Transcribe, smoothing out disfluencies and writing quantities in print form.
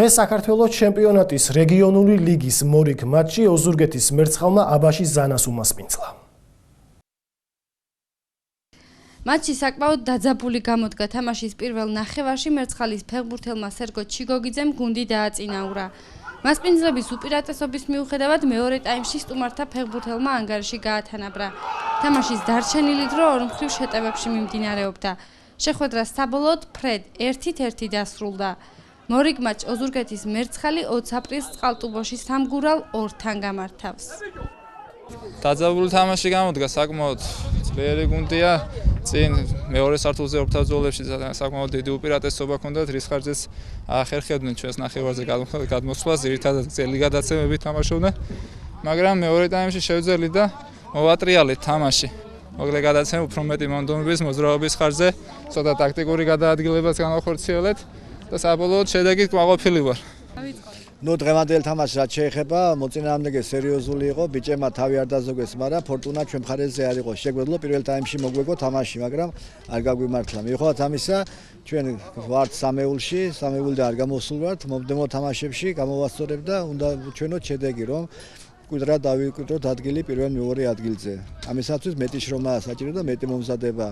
დღეს საქართველოს ჩემპიონატის რეგიონული ლიგის მორიგ მატჩი ოზურგეთის მერცხალმა აბაში ზანას უმასპინძლა. მატჩი საკმაოდ დაძაბული გამოდგა. თამაშის პირველ ნახევარში მერცხალის ფეხბურთელმა სერგო ჩიგოგიძემ გუნდი დააწინაურა. მასპინძლების უპირატესობის მიუხედავად მეორე ტაიმში სტუმართა ფეხბურთელმა ანგარიში გაათანაბრა. თამაშის დარჩენილი დრო ორ მხრივ შეტევებში მიმდინარეობდა. შეხვედრა საბოლოოდ ფრედ 1-1 დასრულდა. მორიგ მატჩ ოზურგეთის მერცხალი 20 აპრილს წყალტუბოში სამგურალ 2-თან გამართავს. დაძაბული თამაში გამოდგა, საკმაოდ ძლიერი გუნდია. წინ მეორე სართულზე ორთაბრძოლებში საკმაოდ დიდი უპირატესობა ჰქონდათ, რის ხარჯზეც ახერხებდნენ ჩვენს ნახევარზე გადმოსვლას, ძირითადად გრძელი გადაცემებით თამაშობდნენ, მაგრამ მეორე ტაიმში შევძელით და მოვატრიალეთ თამაში. მოკლე გადაცემა უფრო მეტი მონდომების მოძრაობის ხარჯზე, ცოტა ტაქტიკური გადაადგილებაც განახორციელეთ და საბოლოოდ შედეგით კმაყოფილი ვარ. დღევანდელ თამაშს რაც შეეხება, მოწინააღმდეგე სერიოზული იყო, ბიჭებმა თავი არ დაზოგეს, მაგრამ ფორტუნა ჩვენ მხარეზე არ იყო. შეგვეძლო პირველ ტაიმში მოგვეგო თამაში, მაგრამ არ გაგვიმართლა. მიუხედავად ამისა, ჩვენ ვართ სამეულში და არ გამოსულვართ მომდევნო თამაშებში, გამოვასწორებ და უნდა ჩვენოთ შედეგი, რომ კვირა დავიკვირდოთ ადგილი პირველ მეორე ადგილზე. ამისათვის მეტი შრომა საჭირო და მეტი მომზადება.